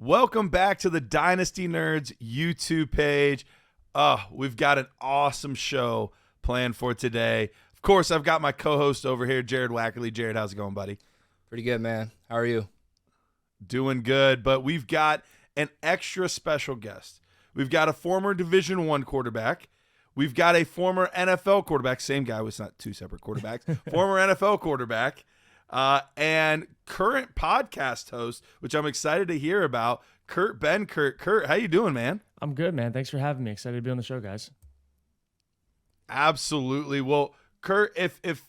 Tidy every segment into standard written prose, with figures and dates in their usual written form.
Welcome back to the Dynasty Nerds YouTube page. We've got an awesome show planned for today. Of course, I've got my co-host over here, Jared Wackerly. Jared, how's it going, buddy? Pretty good, man. How are you? Doing good, but we've got an extra special guest. We've got a former Division I quarterback. We've got a former NFL quarterback. Same guy, it's not two separate quarterbacks. Former NFL quarterback. And current podcast host, which I'm excited to hear about, Benkert. Kurt, how you doing, man? I'm good, man. Thanks for having me. Excited to be on the show, guys. Absolutely. Well, Kurt, if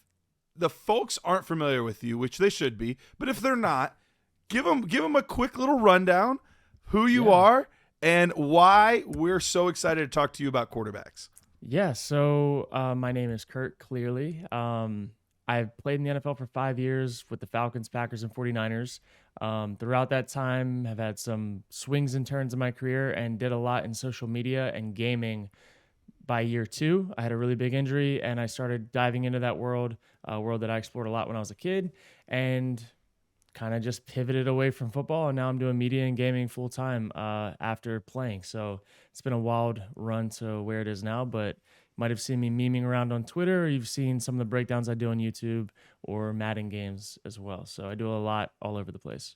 the folks aren't familiar with you, which they should be, but if they're not, give them a quick little rundown, who you are, and why we're so excited to talk to you about quarterbacks. Yeah, so my name is Kurt, clearly. I've played in the NFL for 5 years with the Falcons, Packers, and 49ers. Throughout that time, I've had some swings and turns in my career and did a lot in social media and gaming. By year 2, I had a really big injury, and I started diving into that world, a world that I explored a lot when I was a kid, and kind of just pivoted away from football, and now I'm doing media and gaming full-time after playing. So it's been a wild run to where it is now, but might have seen me memeing around on Twitter, or you've seen some of the breakdowns I do on YouTube or Madden games as well. So I do a lot all over the place.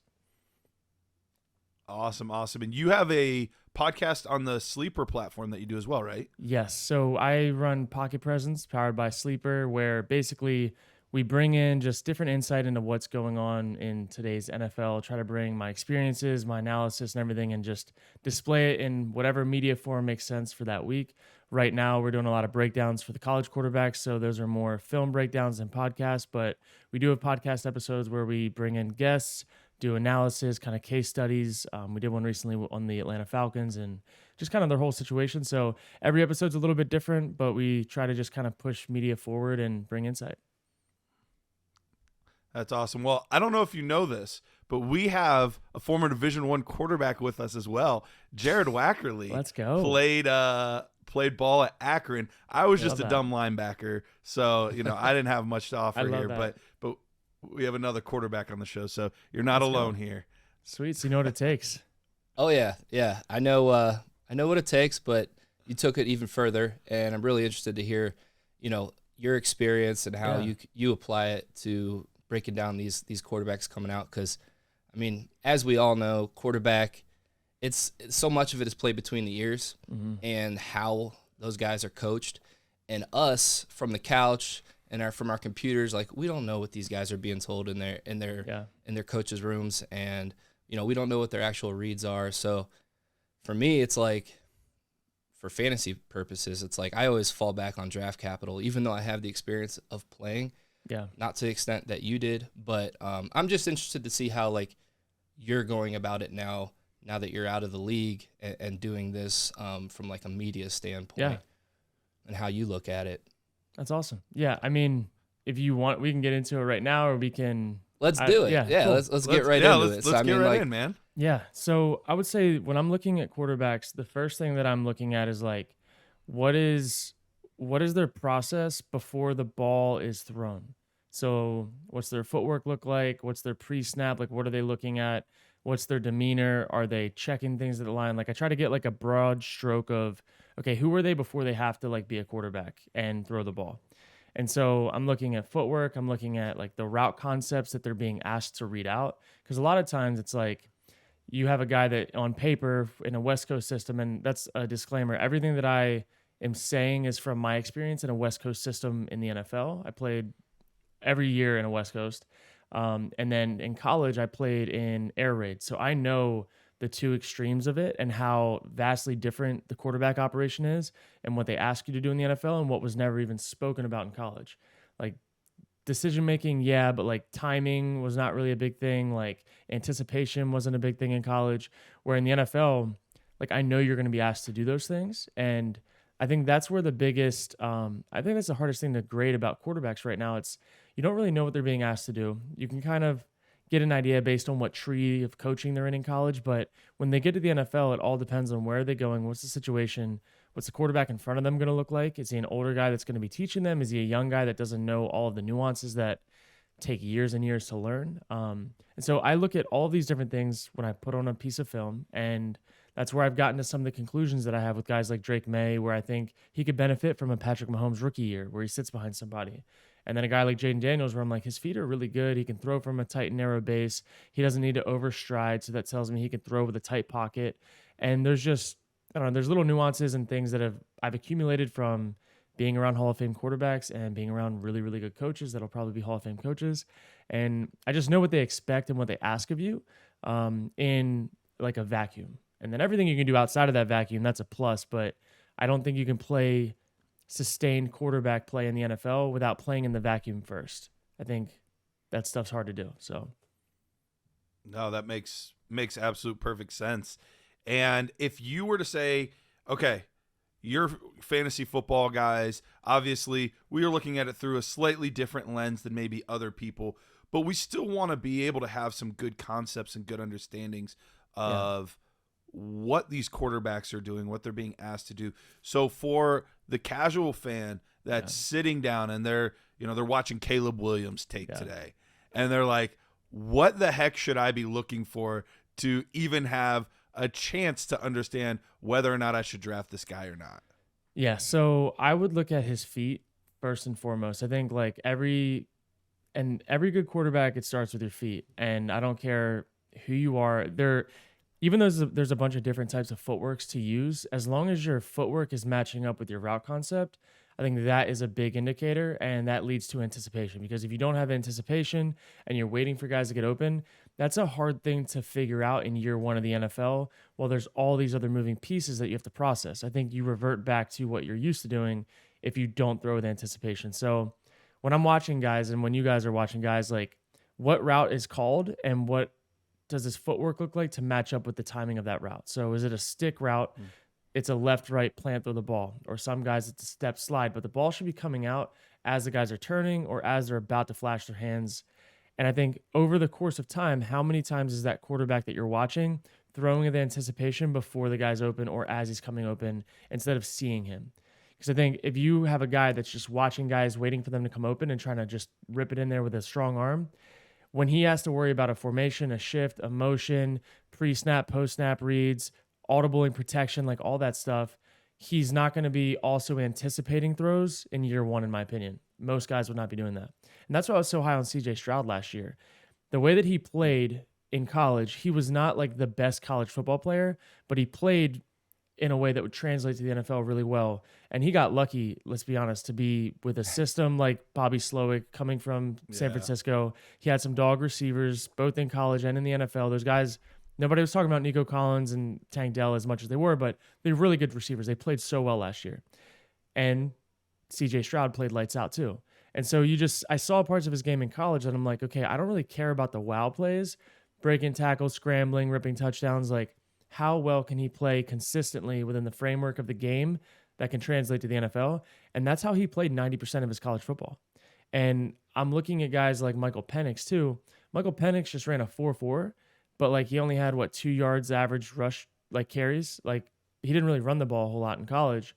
Awesome. And you have a podcast on the Sleeper platform that you do as well, right? Yes. So I run Pocket Presence powered by Sleeper, where basically we bring in just different insight into what's going on in today's NFL, try to bring my experiences, my analysis and everything, and just display it in whatever media form makes sense for that week. Right now, we're doing a lot of breakdowns for the college quarterbacks, so those are more film breakdowns than podcasts, but we do have podcast episodes where we bring in guests, do analysis, kind of case studies. We did one recently on the Atlanta Falcons and just kind of their whole situation. So every episode's a little bit different, but we try to just kind of push media forward and bring insight. That's awesome. Well, I don't know if you know this, but we have a former Division I quarterback with us as well. Jared Wackerly. Let's go. Played ball at Akron. I was just a that. dumb linebacker, so I didn't have much to offer here. that. But we have another quarterback on the show, so you're not alone here. Sweet. So you know what it takes. Oh yeah. I know what it takes, but you took it even further, and I'm really interested to hear, your experience and how you apply it to breaking down these quarterbacks coming out. Because, I mean, as we all know, quarterback, it's so much of it is played between the ears and how those guys are coached, and us from the couch and from our computers, like, we don't know what these guys are being told in their coaches' rooms, and we don't know what their actual reads are. So for me, it's like, for fantasy purposes, it's like I always fall back on draft capital, even though I have the experience of playing. Yeah. Not to the extent that you did, but I'm just interested to see how, like, you're going about it now that you're out of the league and doing this from, like, a media standpoint and how you look at it. That's awesome. Yeah, I mean, if you want, we can get into it right now, or we can. Let's do it. Yeah, cool. let's get right into it. Let's get right in, man. Yeah, so I would say when I'm looking at quarterbacks, the first thing that I'm looking at is, like, what is their process before the ball is thrown? So what's their footwork look like? What's their pre-snap? Like, what are they looking at? What's their demeanor? Are they checking things at the line? Like, I try to get, like, a broad stroke of, okay, who are they before they have to, like, be a quarterback and throw the ball? And so I'm looking at footwork. I'm looking at, like, the route concepts that they're being asked to read out. Because a lot of times it's like you have a guy that on paper in a West Coast system, and that's a disclaimer. Everything that I am saying is from my experience in a West Coast system in the NFL. I played every year in a West Coast. And then in college, I played in air raid. So I know the two extremes of it and how vastly different the quarterback operation is and what they ask you to do in the NFL and what was never even spoken about in college. Like, decision-making, but like timing was not really a big thing. Like, anticipation wasn't a big thing in college, where in the NFL, like, I know you're going to be asked to do those things. And I think that's where the biggest, I think that's the hardest thing to grade about quarterbacks right now. It's, you don't really know what they're being asked to do. You can kind of get an idea based on what tree of coaching they're in college, but when they get to the NFL, it all depends on where are they going, what's the situation, what's the quarterback in front of them going to look like? Is he an older guy that's going to be teaching them? Is he a young guy that doesn't know all of the nuances that take years and years to learn. And so I look at all these different things when I put on a piece of film, and that's where I've gotten to some of the conclusions that I have with guys like Drake May, where I think he could benefit from a Patrick Mahomes rookie year where he sits behind somebody. And then a guy like Jaden Daniels, where I'm like, his feet are really good. He can throw from a tight and narrow base. He doesn't need to overstride. So that tells me he can throw with a tight pocket. And there's just, I don't know, there's little nuances and things that I've accumulated from being around Hall of Fame quarterbacks and being around really, really good coaches that'll probably be Hall of Fame coaches. And I just know what they expect and what they ask of you in like a vacuum. And then everything you can do outside of that vacuum, that's a plus. But I don't think you can play sustained quarterback play in the NFL without playing in the vacuum first. I think that stuff's hard to do. So, no, that makes absolute perfect sense. And if you were to say, okay, you're fantasy football guys, obviously we are looking at it through a slightly different lens than maybe other people, but we still want to be able to have some good concepts and good understandings of what these quarterbacks are doing, what they're being asked to do. So for the casual fan that's sitting down and they're watching Caleb Williams tape today, and they're like, what the heck should I be looking for to even have a chance to understand whether or not I should draft this guy or not? Yeah, so I would look at his feet first and foremost. I think like every good quarterback, it starts with your feet. And I don't care who you are. Even though there's a bunch of different types of footworks to use, as long as your footwork is matching up with your route concept, I think that is a big indicator, and that leads to anticipation. Because if you don't have anticipation and you're waiting for guys to get open, that's a hard thing to figure out in year one of the NFL. Well, there's all these other moving pieces that you have to process. I think you revert back to what you're used to doing if you don't throw with anticipation. So when I'm watching guys, and when you guys are watching guys, like what route is called and what does his footwork look like to match up with the timing of that route? So is it a stick route? It's a left-right plant through the ball. Or some guys, it's a step slide. But the ball should be coming out as the guys are turning or as they're about to flash their hands. And I think over the course of time, how many times is that quarterback that you're watching throwing with anticipation before the guy's open or as he's coming open instead of seeing him? Because I think if you have a guy that's just watching guys waiting for them to come open and trying to just rip it in there with a strong arm, when he has to worry about a formation, a shift, a motion, pre-snap, post-snap reads, audibling protection, like all that stuff, he's not going to be also anticipating throws in year one, in my opinion. Most guys would not be doing that. And that's why I was so high on CJ Stroud last year. The way that he played in college, he was not like the best college football player, but he played in a way that would translate to the NFL really well. And he got lucky, let's be honest, to be with a system like Bobby Slowick coming from San Francisco. He had some dog receivers, both in college and in the NFL. Those guys, nobody was talking about Nico Collins and Tank Dell as much as they were, but they're really good receivers. They played so well last year. And CJ Stroud played lights out too. And so I saw parts of his game in college and I'm like, okay, I don't really care about the wow plays, breaking tackles, scrambling, ripping touchdowns. Like, how well can he play consistently within the framework of the game that can translate to the NFL? And that's how he played 90% of his college football. And I'm looking at guys like Michael Penix too. Michael Penix just ran a 4.4, but like he only had 2 yards average rush like carries. Like he didn't really run the ball a whole lot in college.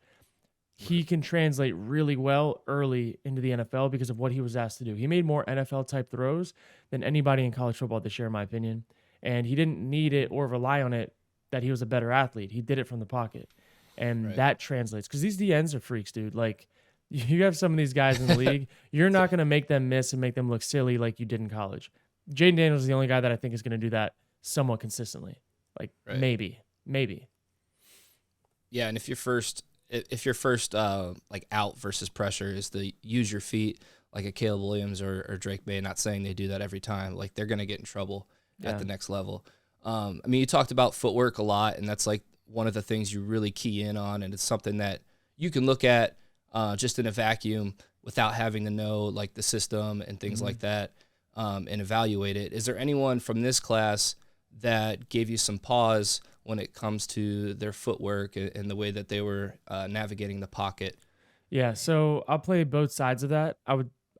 He can translate really well early into the NFL because of what he was asked to do. He made more NFL type throws than anybody in college football this year, in my opinion. And he didn't need it or rely on it that he was a better athlete. He did it from the pocket. And that translates. Because these DNs are freaks, dude. Like, you have some of these guys in the league, you're not going to make them miss and make them look silly like you did in college. Jaden Daniels is the only guy that I think is going to do that somewhat consistently. Like, maybe. Yeah, and if your first like out versus pressure is to use your feet, like a Caleb Williams or Drake May, not saying they do that every time. Like, they're going to get in trouble at the next level. I mean, you talked about footwork a lot, and that's like one of the things you really key in on, and it's something that you can look at just in a vacuum without having to know like the system and things like that and evaluate it. Is there anyone from this class that gave you some pause when it comes to their footwork and the way that they were navigating the pocket? Yeah, so I'll play both sides of that.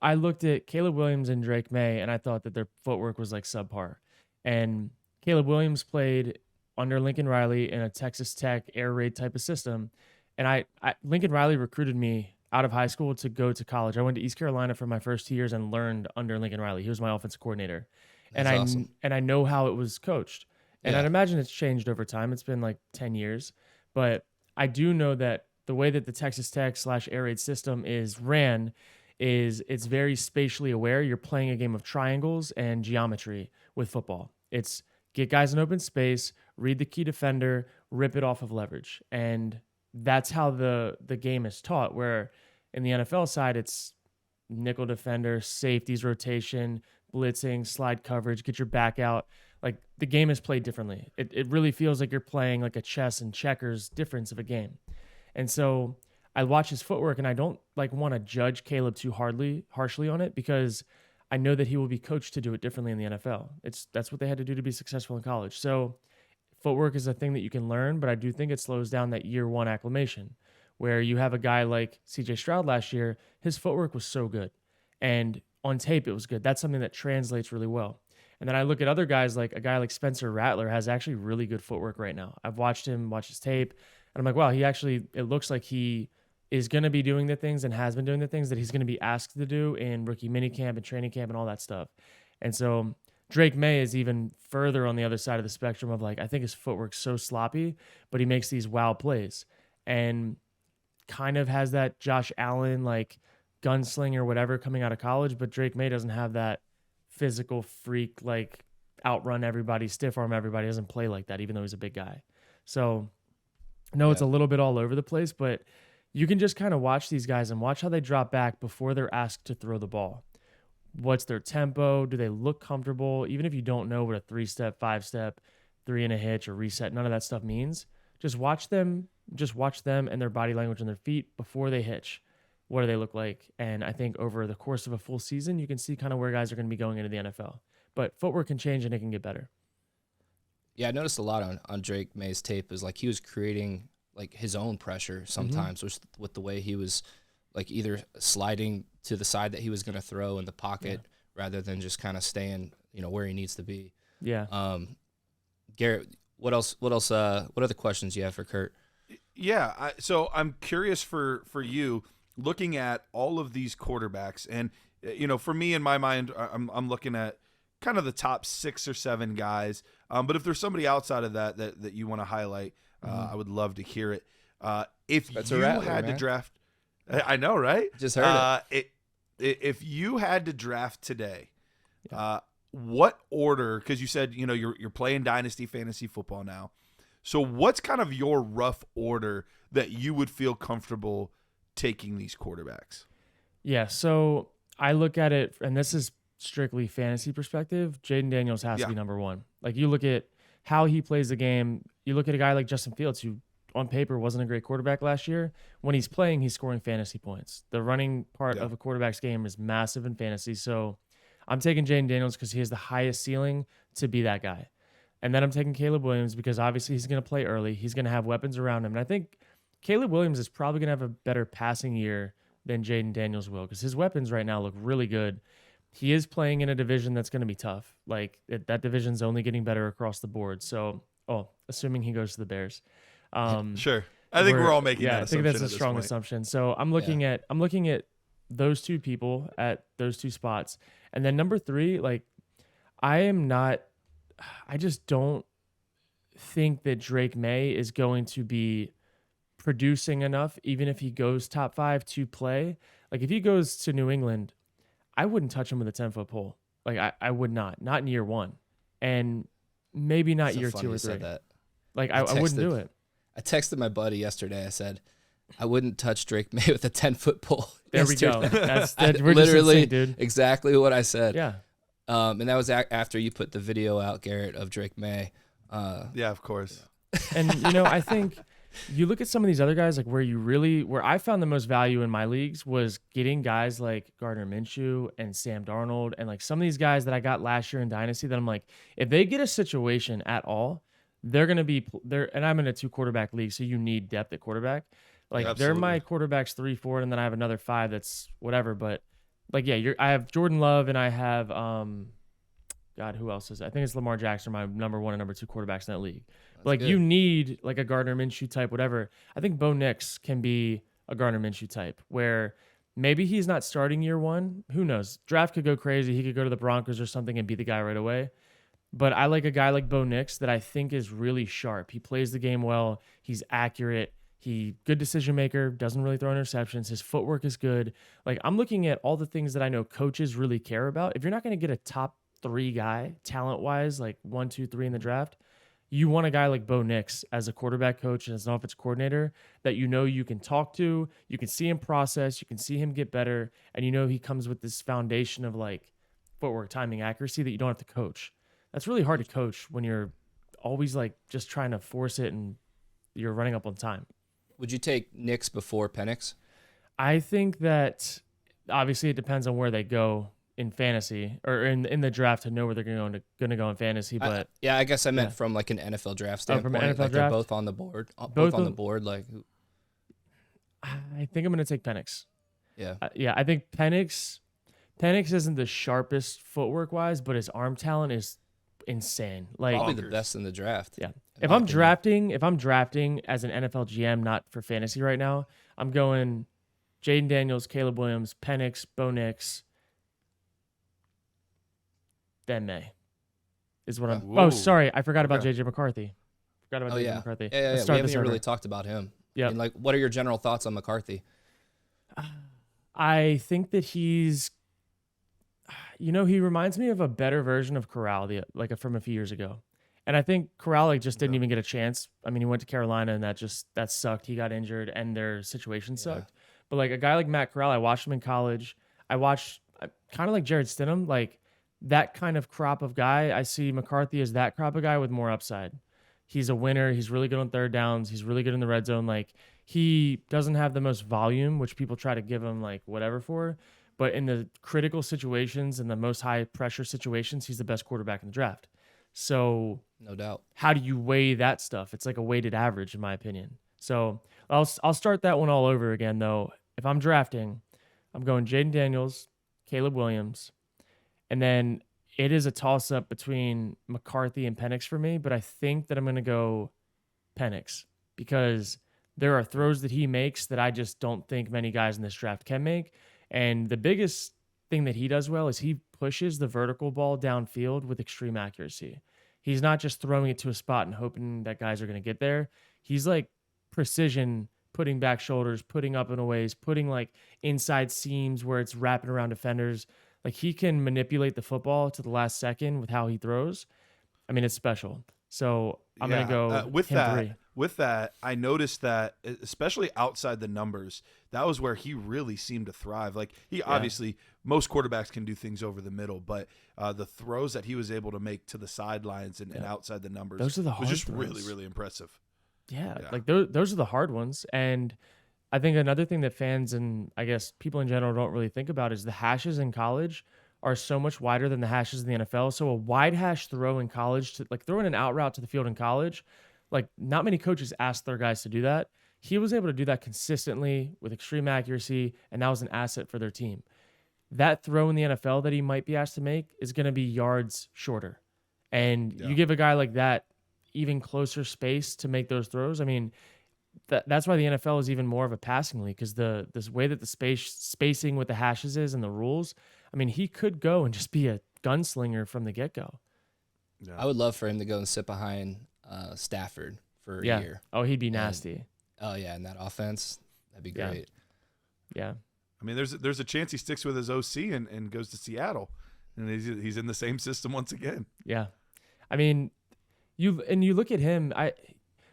I looked at Caleb Williams and Drake May, and I thought that their footwork was like subpar. And Caleb Williams played under Lincoln Riley in a Texas Tech air raid type of system. And Lincoln Riley recruited me out of high school to go to college. I went to East Carolina for my first 2 years and learned under Lincoln Riley. He was my offensive coordinator. That's awesome. And I know how it was coached. And Yeah. I'd imagine it's changed over time. It's been like 10 years. But I do know that the way that the Texas Tech / air raid system is ran is it's very spatially aware. You're playing a game of triangles and geometry with football. It's get guys in open space, read the key defender, rip it off of leverage. And that's how the game is taught, where in the NFL side, it's nickel defender, safeties rotation, blitzing, slide coverage, get your back out. Like the game is played differently. It really feels like you're playing like a chess and checkers difference of a game. And so I watch his footwork and I don't like want to judge Caleb too harshly on it, because I know that he will be coached to do it differently in the NFL. That's what they had to do to be successful in college. So footwork is a thing that you can learn, but I do think it slows down that year one acclimation, where you have a guy like CJ Stroud last year, his footwork was so good. And on tape, it was good. That's something that translates really well. And then I look at other guys, like a guy like Spencer Rattler has actually really good footwork right now. I've watched him watch his tape, and I'm like, wow, it looks like he is going to be doing the things and has been doing the things that he's going to be asked to do in rookie minicamp and training camp and all that stuff. And so Drake May is even further on the other side of the spectrum of like, I think his footwork's so sloppy, but he makes these wow plays and kind of has that Josh Allen, like gunslinger, whatever, coming out of college. But Drake May doesn't have that physical freak, like outrun everybody, stiff arm everybody. He doesn't play like that, even though he's a big guy. So no, it's a little bit all over the place, but you can just kind of watch these guys and watch how they drop back before they're asked to throw the ball. What's their tempo? Do they look comfortable? Even if you don't know what a 3-step, 5-step, 3 and a hitch or reset, none of that stuff means. Just watch them and their body language and their feet before they hitch. What do they look like? And I think over the course of a full season, you can see kind of where guys are going to be going into the NFL. But footwork can change and it can get better. Yeah, I noticed a lot on Drake May's tape is like he was creating like his own pressure sometimes with the way he was like either sliding to the side that he was going to throw in the pocket rather than just kind of staying, where he needs to be. Yeah. Garrett, what other questions do you have for Kurt? Yeah. So I'm curious for you, looking at all of these quarterbacks, and for me in my mind, I'm looking at kind of the top 6 or 7 guys. But if there's somebody outside of that you want to highlight, I would love to hear it. If Spencer you Rattler, had man. to draft, I know, right? Just heard it. If you had to draft today, what order? Because you said you're playing Dynasty fantasy football now. So what's kind of your rough order that you would feel comfortable taking these quarterbacks? Yeah, so I look at it, and this is strictly fantasy perspective. Jaden Daniels has to be number one. Like you look at how he plays the game. You look at a guy like Justin Fields, who on paper wasn't a great quarterback last year. When he's playing, he's scoring fantasy points. The running part of a quarterback's game is massive in fantasy. So I'm taking Jaden Daniels because he has the highest ceiling to be that guy. And then I'm taking Caleb Williams because obviously he's going to play early. He's going to have weapons around him. And I think Caleb Williams is probably going to have a better passing year than Jaden Daniels will, because his weapons right now look really good. He is playing in a division that's going to be tough. Like that division's only getting better across the board. So, assuming he goes to the Bears. Sure. I think we're all making that assumption. I think that's a strong assumption. So I'm looking at those two people at those two spots. And then number 3, like I just don't think that Drake May is going to be producing enough, even if he goes top 5 to play. Like if he goes to New England, I wouldn't touch him with a 10-foot pole. Like I would not in year 1, and maybe not So year funny 2 or you 3. said that. Like I wouldn't do it. I texted my buddy yesterday. I said, I wouldn't touch Drake May with a 10-foot pole. There we go. We're literally just insane, dude. Exactly what I said. Yeah. And that was after you put the video out, Garrett, of Drake May. Yeah, of course. And I think you look at some of these other guys, like where I found the most value in my leagues was getting guys like Gardner Minshew and Sam Darnold, and like some of these guys that I got last year in Dynasty that I'm like, if they get a situation at all, they're going to be there. And I'm in a 2-quarterback league, so you need depth at quarterback. Like they're my quarterbacks 3, 4, and then I have another 5 that's whatever. But like, I have Jordan Love and I have God, who else is it? I think it's Lamar Jackson, my number 1 and number 2 quarterbacks in that league. But like good. You need like a Gardner Minshew type, whatever. I think Bo Nix can be a Gardner Minshew type, where maybe he's not starting year one. Who knows? Draft could go crazy. He could go to the Broncos or something and be the guy right away. But I like a guy like Bo Nix that I think is really sharp. He plays the game well. He's accurate. He good decision maker, doesn't really throw interceptions. His footwork is good. Like, I'm looking at all the things that I know coaches really care about. If you're not going to get a top 3 guy talent-wise, like 1, 2, 3 in the draft, you want a guy like Bo Nix as a quarterback coach and as an offensive coordinator that you know you can talk to, you can see him process, you can see him get better, and you know he comes with this foundation of like footwork, timing, accuracy that you don't have to coach. That's really hard to coach when you're always like just trying to force it and you're running up on time. Would you take Nix before Penix? I think that obviously it depends on where they go in fantasy or in the draft to know where they're going to go in fantasy. But I guess I meant from like an NFL draft standpoint. From an NFL like draft, they're both on the board. Both on the board. Like, I think I'm going to take Penix. Yeah. I think Penix isn't the sharpest footwork wise, but his arm talent is insane. Like probably the best in the draft. Yeah. If I'm drafting as an NFL GM, not for fantasy right now, I'm going Jaden Daniels, Caleb Williams, Penix, Bo Nix, then May is what I'm. Whoa. Oh, sorry, I forgot about JJ McCarthy. JJ McCarthy. Yeah. We haven't even really talked about him. Yeah. Like, what are your general thoughts on McCarthy? I think that he's, he reminds me of a better version of Corral, from a few years ago. And I think Corral just didn't even get a chance. I mean, he went to Carolina and that sucked. He got injured and their situation sucked. But like a guy like Matt Corral, I watched him in college. I watched kind of like Jared Stidham, like that kind of crop of guy. I see McCarthy as that crop of guy with more upside. He's a winner. He's really good on third downs. He's really good in the red zone. Like, he doesn't have the most volume, which people try to give him like whatever for. But in the critical situations and the most high pressure situations, he's the best quarterback in the draft. So no doubt. How do you weigh that stuff? It's like a weighted average, in my opinion. So I'll start that one all over again, though. If I'm drafting, I'm going Jaden Daniels, Caleb Williams, and then it is a toss-up between McCarthy and Penix for me, but I think that I'm going to go Penix because there are throws that he makes that I just don't think many guys in this draft can make. And the biggest thing that he does well is he pushes the vertical ball downfield with extreme accuracy. He's not just throwing it to a spot and hoping that guys are going to get there. He's like precision, putting back shoulders, putting up and aways, putting like inside seams where it's wrapping around defenders. Like, he can manipulate the football to the last second with how he throws. I mean, it's special. So I'm going to go with him that. 3. With that, I noticed that, especially outside the numbers, that was where he really seemed to thrive. Like, he obviously, most quarterbacks can do things over the middle, but the throws that he was able to make to the sidelines and outside the numbers those are the hard was just throws. really, really impressive. Yeah, like those are the hard ones. And I think another thing that fans and I guess people in general don't really think about is the hashes in college are so much wider than the hashes in the NFL. So a wide hash throw in college, like throwing an out route to the field in college, like not many coaches ask their guys to do that. He was able to do that consistently with extreme accuracy, and that was an asset for their team. That throw in the NFL that he might be asked to make is going to be yards shorter. And you give a guy like that even closer space to make those throws. I mean, that's why the NFL is even more of a passing league, because this way that the spacing with the hashes is and the rules. I mean, he could go and just be a gunslinger from the get-go. Yeah. I would love for him to go and sit behind Stafford for a year. Oh, he'd be nasty. In that offense, that'd be great. Yeah. I mean, there's a chance he sticks with his OC and goes to Seattle, and he's in the same system once again. Yeah. I mean, you look at him.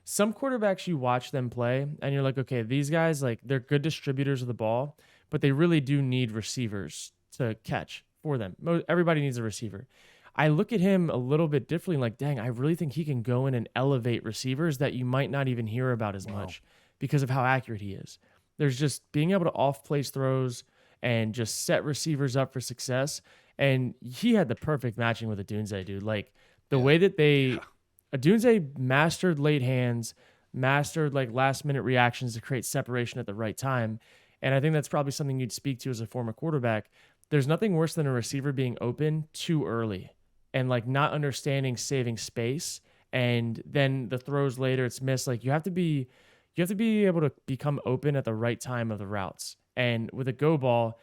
Some quarterbacks, you watch them play and you're like, okay, these guys, like, they're good distributors of the ball, but they really do need receivers to catch for them. Everybody needs a receiver. I look at him a little bit differently, like, dang, I really think he can go in and elevate receivers that you might not even hear about as much because of how accurate he is. There's just being able to off-place throws and just set receivers up for success. And he had the perfect matching with Adunze, dude. Like, the way that Adunze mastered late hands, mastered like last-minute reactions to create separation at the right time. And I think that's probably something you'd speak to as a former quarterback. There's nothing worse than a receiver being open too early and like not understanding saving space. And then the throws later, it's missed. Like, you have to be you have to be able to become open at the right time of the routes. And with a go ball,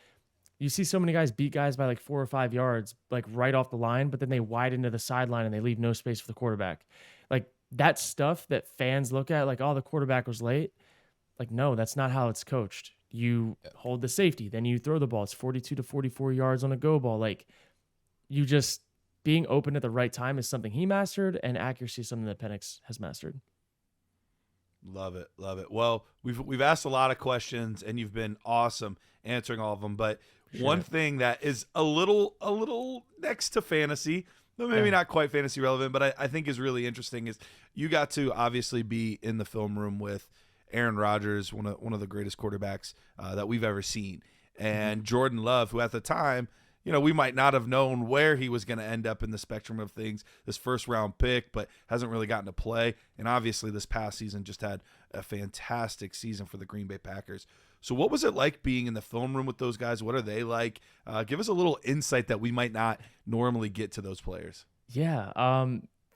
you see so many guys beat guys by like 4 or 5 yards, like right off the line, but then they widen to the sideline and they leave no space for the quarterback. Like that stuff that fans look at, like, oh, the quarterback was late. Like, no, that's not how it's coached. You hold the safety, then you throw the ball. It's 42 to 44 yards on a go ball. Like, you just being open at the right time is something he mastered, and accuracy is something that Penix has mastered. Love it, love it. Well, we've asked a lot of questions, and you've been awesome answering all of them. But one thing that is a little next to fantasy, but maybe not quite fantasy relevant, but I think is really interesting is you got to obviously be in the film room with Aaron Rodgers, one of the greatest quarterbacks that we've ever seen, and Jordan Love, who at the time, you know, we might not have known where he was going to end up in the spectrum of things, this first-round pick, but hasn't really gotten to play. And obviously this past season just had a fantastic season for the Green Bay Packers. So what was it like being in the film room with those guys? What are they like? Give us a little insight that we might not normally get to those players. Yeah,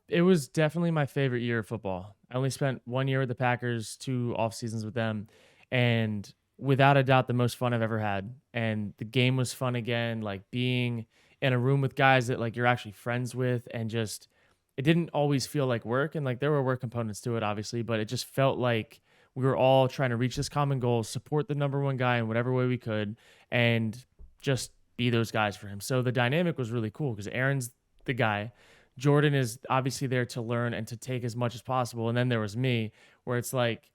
it was definitely my favorite year of football. I only spent 1 year with the Packers, 2 off seasons with them, and without a doubt the most fun I've ever had. And the game was fun again, like being in a room with guys that like you're actually friends with, and just it didn't always feel like work, and like there were work components to it obviously, but it just felt like we were all trying to reach this common goal, support the number one guy in whatever way we could, and just be those guys for him. So the dynamic was really cool because Aaron's the guy. Jordan is obviously there to learn and to take as much as possible. And then there was me, where it's like,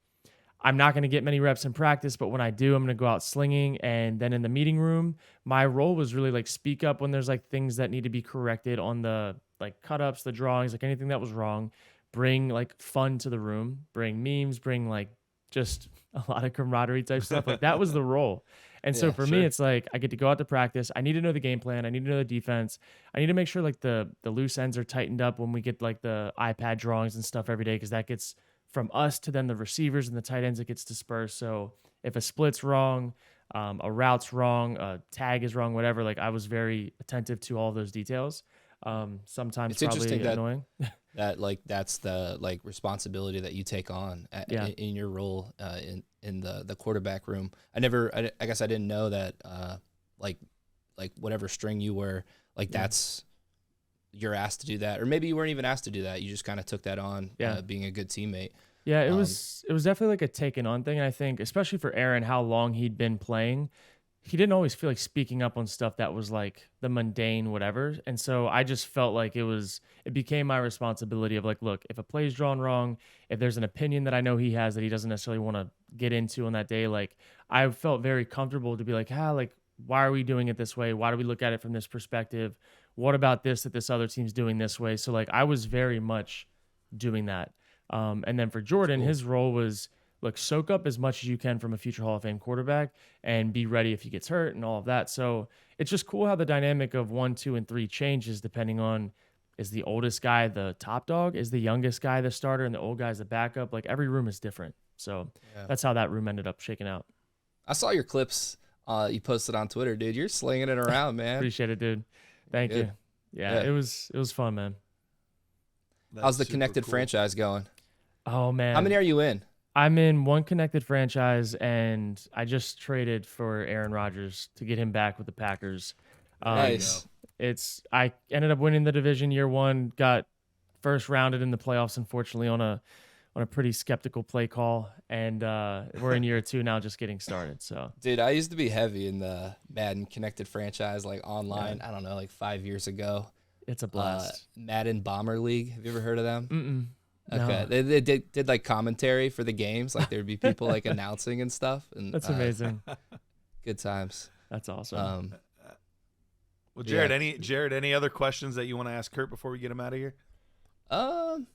I'm not going to get many reps in practice, but when I do, I'm going to go out slinging. And then in the meeting room, my role was really like speak up when there's like things that need to be corrected on the like cut-ups, the drawings, like anything that was wrong. Bring like fun to the room, bring memes, bring like just a lot of camaraderie type stuff. Like that was the role. And so for me, it's like I get to go out to practice. I need to know the game plan. I need to know the defense. I need to make sure like the loose ends are tightened up when we get like the iPad drawings and stuff every day, because that gets from us to then the receivers and the tight ends, it gets dispersed. So if a split's wrong, a route's wrong, a tag is wrong, whatever, like I was very attentive to all of those details. Sometimes it's probably interesting annoying. that like that's the like responsibility that you take on in your role in the quarterback room. I guess I didn't know that like whatever string you were, like that's you're asked to do that, or maybe you weren't even asked to do that. You just kind of took that on, being a good teammate. Yeah, it was definitely like a taken on thing. And I think especially for Aaron, how long he'd been playing, he didn't always feel like speaking up on stuff that was like the mundane whatever. And so I just felt like it became my responsibility of like, look, if a play's drawn wrong, if there's an opinion that I know he has that he doesn't necessarily want to get into on that day, like I felt very comfortable to be like, like, why are we doing it this way? Why do we look at it from this perspective? What about this that this other team's doing this way? So like I was very much doing that. And then for Jordan, his role was, look, soak up as much as you can from a future Hall of Fame quarterback and be ready if he gets hurt and all of that. So it's just cool how the dynamic of 1, 2, and 3 changes depending on, is the oldest guy the top dog? Is the youngest guy the starter and the old guy's the backup? Like every room is different. So that's how that room ended up shaking out. I saw your clips you posted on Twitter, dude. You're slinging it around, man. Appreciate it, dude. Thank you. Yeah, it was fun, man. How's the connected franchise going? Oh, man. How many are you in? I'm in one connected franchise, and I just traded for Aaron Rodgers to get him back with the Packers. Nice. I ended up winning the division year 1, got first rounded in the playoffs, unfortunately, on a pretty skeptical play call, and we're in year 2 now, just getting started. So, dude, I used to be heavy in the Madden connected franchise, like online. Yeah. I don't know, like 5 years ago. It's a blast. Madden Bomber League. Have you ever heard of them? Mm-mm. Okay, No. they did like commentary for the games, like there'd be people like announcing and stuff. And That's amazing. Good times. That's awesome. Well, Jared, any other questions that you want to ask Kurt before we get him out of here? Not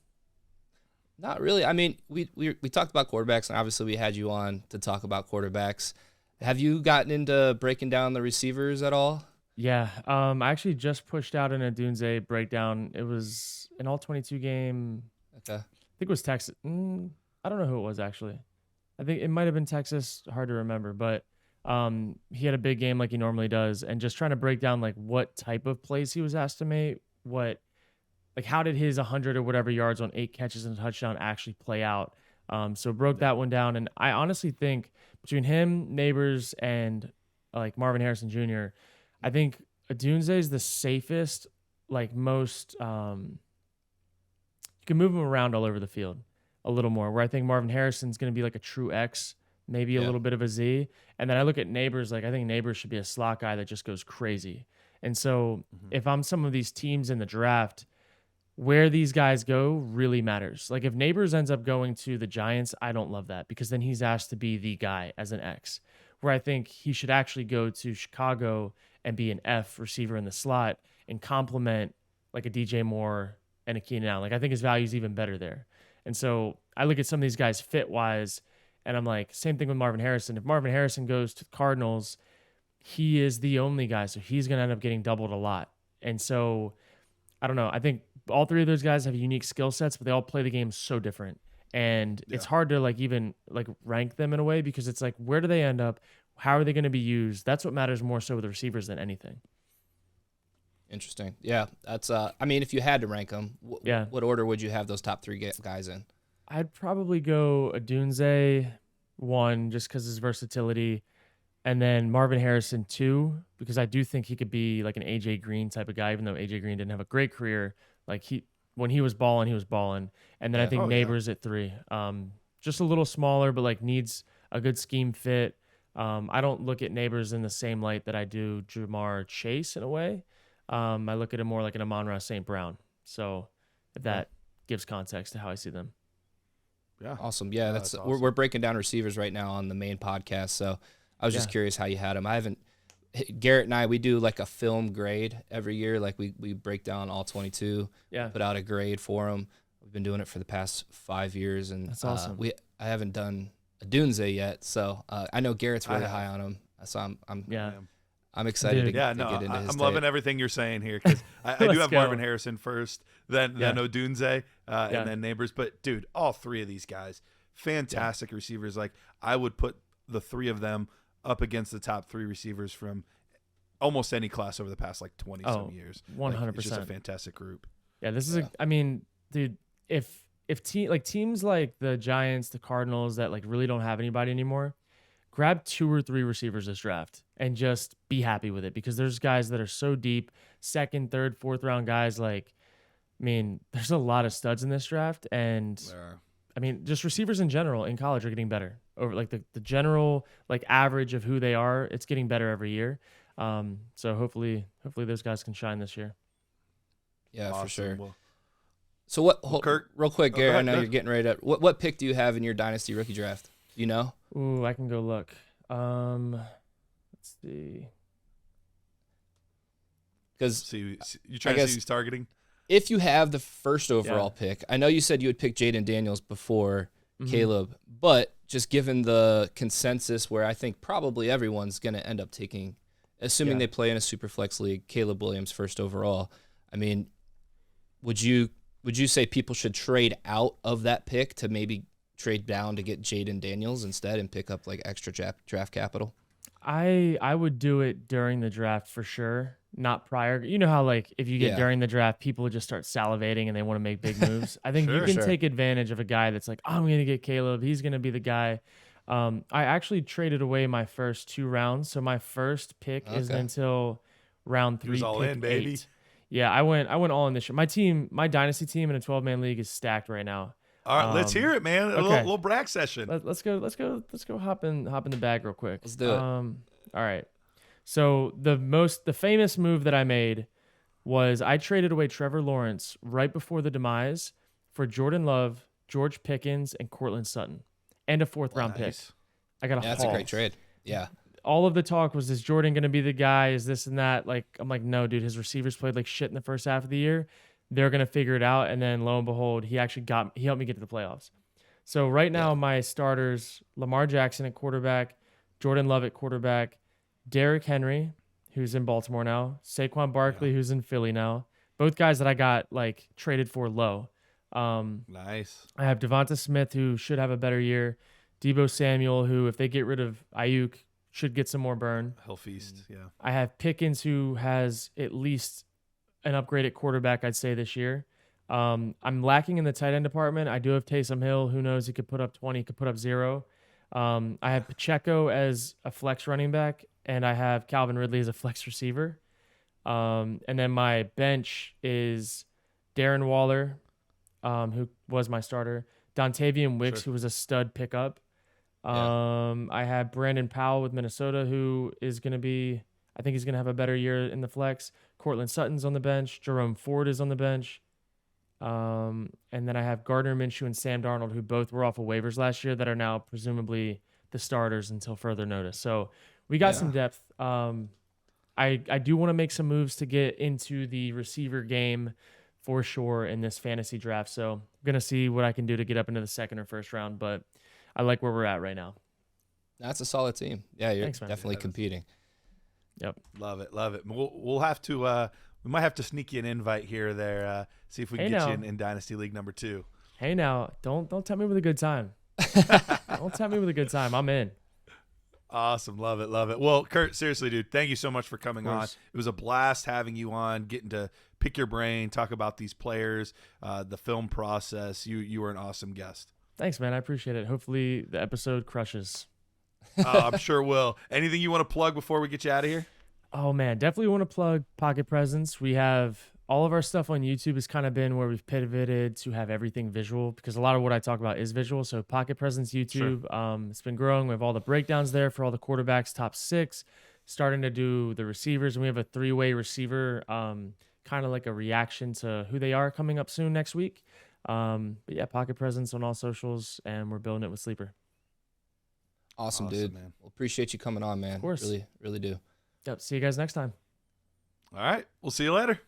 really. I mean, we talked about quarterbacks, and obviously we had you on to talk about quarterbacks. Have you gotten into breaking down the receivers at all? Yeah. I actually just pushed out in a Dunze breakdown. It was an all-22 game. Okay. I think it was Texas. I don't know who it was, actually. I think it might have been Texas. Hard to remember. But he had a big game like he normally does. And just trying to break down like what type of plays he was asked to make. How did his 100 or whatever yards on 8 catches and a touchdown actually play out? So broke that one down. And I honestly think between him, Neighbors, and like Marvin Harrison Jr., I think Odunze is the safest, like most, you can move him around all over the field a little more, where I think Marvin Harrison's going to be like a true X, maybe a little bit of a Z. And then I look at Neighbors, like I think Neighbors should be a slot guy that just goes crazy. And so if I'm some of these teams in the draft, where these guys go really matters. Like if Neighbors ends up going to the Giants, I don't love that because then he's asked to be the guy as an X, where I think he should actually go to Chicago and be an F receiver in the slot and complement like a DJ Moore and a Keenan Allen. Like I think his value is even better there. And so I look at some of these guys fit wise and I'm like, same thing with Marvin Harrison. If Marvin Harrison goes to the Cardinals, he is the only guy. So he's going to end up getting doubled a lot. And so I don't know. I think all three of those guys have unique skill sets, but they all play the game so different. And it's hard to like even like rank them in a way because it's like, where do they end up? How are they going to be used? That's what matters more so with the receivers than anything. Interesting. Yeah, that's. I mean, if you had to rank them, what order would you have those top three guys in? I'd probably go Odunze 1 just because his versatility, and then Marvin Harrison 2 because I do think he could be like an AJ Green type of guy, even though AJ Green didn't have a great career. Like when he was balling, he was balling. And then I think Neighbors at 3. Just a little smaller, but like needs a good scheme fit. I don't look at Neighbors in the same light that I do Jamar Chase in a way. I look at him more like an Amon-Ra St. Brown. So if that gives context to how I see them. Yeah. Awesome. Yeah, that's awesome. We're breaking down receivers right now on the main podcast. So I was just curious how you had them. Garrett and I, we do like a film grade every year. Like we break down all 22, put out a grade for them. We've been doing it for the past 5 years. And that's awesome. I haven't done a Dunze yet. So I know Garrett's really high on him. So I'm excited to get into his I'm loving everything you're saying here because I do have Marvin Harrison first, then Odunze, and then Neighbors. But, dude, all three of these guys, fantastic receivers. Like, I would put the three of them up against the top 3 receivers from almost any class over the past, like, 20-some years. 100%. Like, it's just a fantastic group. Yeah, this is I mean, dude, if teams like the Giants, the Cardinals that, like, really don't have anybody anymore, grab 2 or 3 receivers this draft and just be happy with it because there's guys that are so deep, 2nd, 3rd, 4th round guys. Like, I mean, there's a lot of studs in this draft. And I mean, just receivers in general in college are getting better over like the general like average of who they are. It's getting better every year. So hopefully those guys can shine this year. Yeah, awesome. For sure. Well, so Kurt, real quick, Gary, I know you're getting ready to, what pick do you have in your Dynasty rookie draft? Do you know? Ooh, I can go look. Let's see. Because you're trying to see who's targeting? If you have the first overall pick, I know you said you would pick Jaden Daniels before Caleb, but just given the consensus where I think probably everyone's going to end up taking, assuming they play in a super flex league, Caleb Williams first overall. I mean, would you say people should trade out of that pick to maybe trade down to get Jaden Daniels instead and pick up like extra draft capital? I would do it during the draft for sure, not prior. You know how like if you get during the draft, people just start salivating and they want to make big moves. I think you can take advantage of a guy that's like, oh, I'm going to get Caleb. He's going to be the guy. I actually traded away my first 2 rounds, so my first pick isn't until round 3. He was all in, baby. 8. Yeah, I went all in this year. My Dynasty team in a 12-man league is stacked right now. All right, let's hear it, man. A little brag session. Let's go hop in the bag real quick. Let's do it. All right. So the famous move that I made was I traded away Trevor Lawrence right before the demise for Jordan Love, George Pickens, and Cortland Sutton, and a 4th round pick. I got a haul. That's a great trade. Yeah. All of the talk was, is Jordan going to be the guy? Is this and that? Like, I'm like, no, dude. His receivers played like shit in the first half of the year. They're going to figure it out. And then lo and behold, he helped me get to the playoffs. So right now, my starters, Lamar Jackson at quarterback, Jordan Love at quarterback, Derrick Henry, who's in Baltimore now, Saquon Barkley, who's in Philly now. Both guys that I got like traded for low. Nice. I have Devonta Smith, who should have a better year. Debo Samuel, who if they get rid of Ayuk, should get some more burn. He'll feast, yeah. I have Pickens, who has at least an upgrade at quarterback, I'd say, this year. I'm lacking in the tight end department. I do have Taysom Hill. Who knows? He could put up 20, could put up 0. I have Pacheco as a flex running back, and I have Calvin Ridley as a flex receiver. And then my bench is Darren Waller, who was my starter, Dontavian Wicks, who was a stud pickup. I have Brandon Powell with Minnesota, who is going to be, I think he's going to have a better year in the flex. Cortland Sutton's on the bench. Jerome Ford is on the bench. And then I have Gardner Minshew and Sam Darnold, who both were off of waivers last year that are now presumably the starters until further notice. So we got some depth. I do want to make some moves to get into the receiver game for sure in this fantasy draft. So I'm going to see what I can do to get up into the second or first round, but I like where we're at right now. That's a solid team. Yeah, you're Thanks, man. definitely competing. Yep. Love it. Love it. We'll have to, we might have to sneak you an invite here or there, see if we can get you in Dynasty League number 2. Hey, now, don't tempt me with a good time. Don't tempt me with a good time. I'm in. Awesome. Love it. Love it. Well, Kurt, seriously, dude, thank you so much for coming on. It was a blast having you on, getting to pick your brain, talk about these players, the film process. You were an awesome guest. Thanks, man. I appreciate it. Hopefully the episode crushes. I'm sure it will. Anything you want to plug before we get you out of here? Oh, man. Definitely want to plug Pocket Presence. We have all of our stuff on YouTube has kind of been where we've pivoted to have everything visual because a lot of what I talk about is visual. So Pocket Presence YouTube, it's been growing. We have all the breakdowns there for all the quarterbacks, top 6, starting to do the receivers. And we have a 3-way receiver, kind of like a reaction to who they are coming up soon next week. But yeah, Pocket Presence on all socials, and we're building it with Sleeper. Awesome, dude. Man. Well, appreciate you coming on, man. Of course. Really, really do. Yep. See you guys next time. All right. We'll see you later.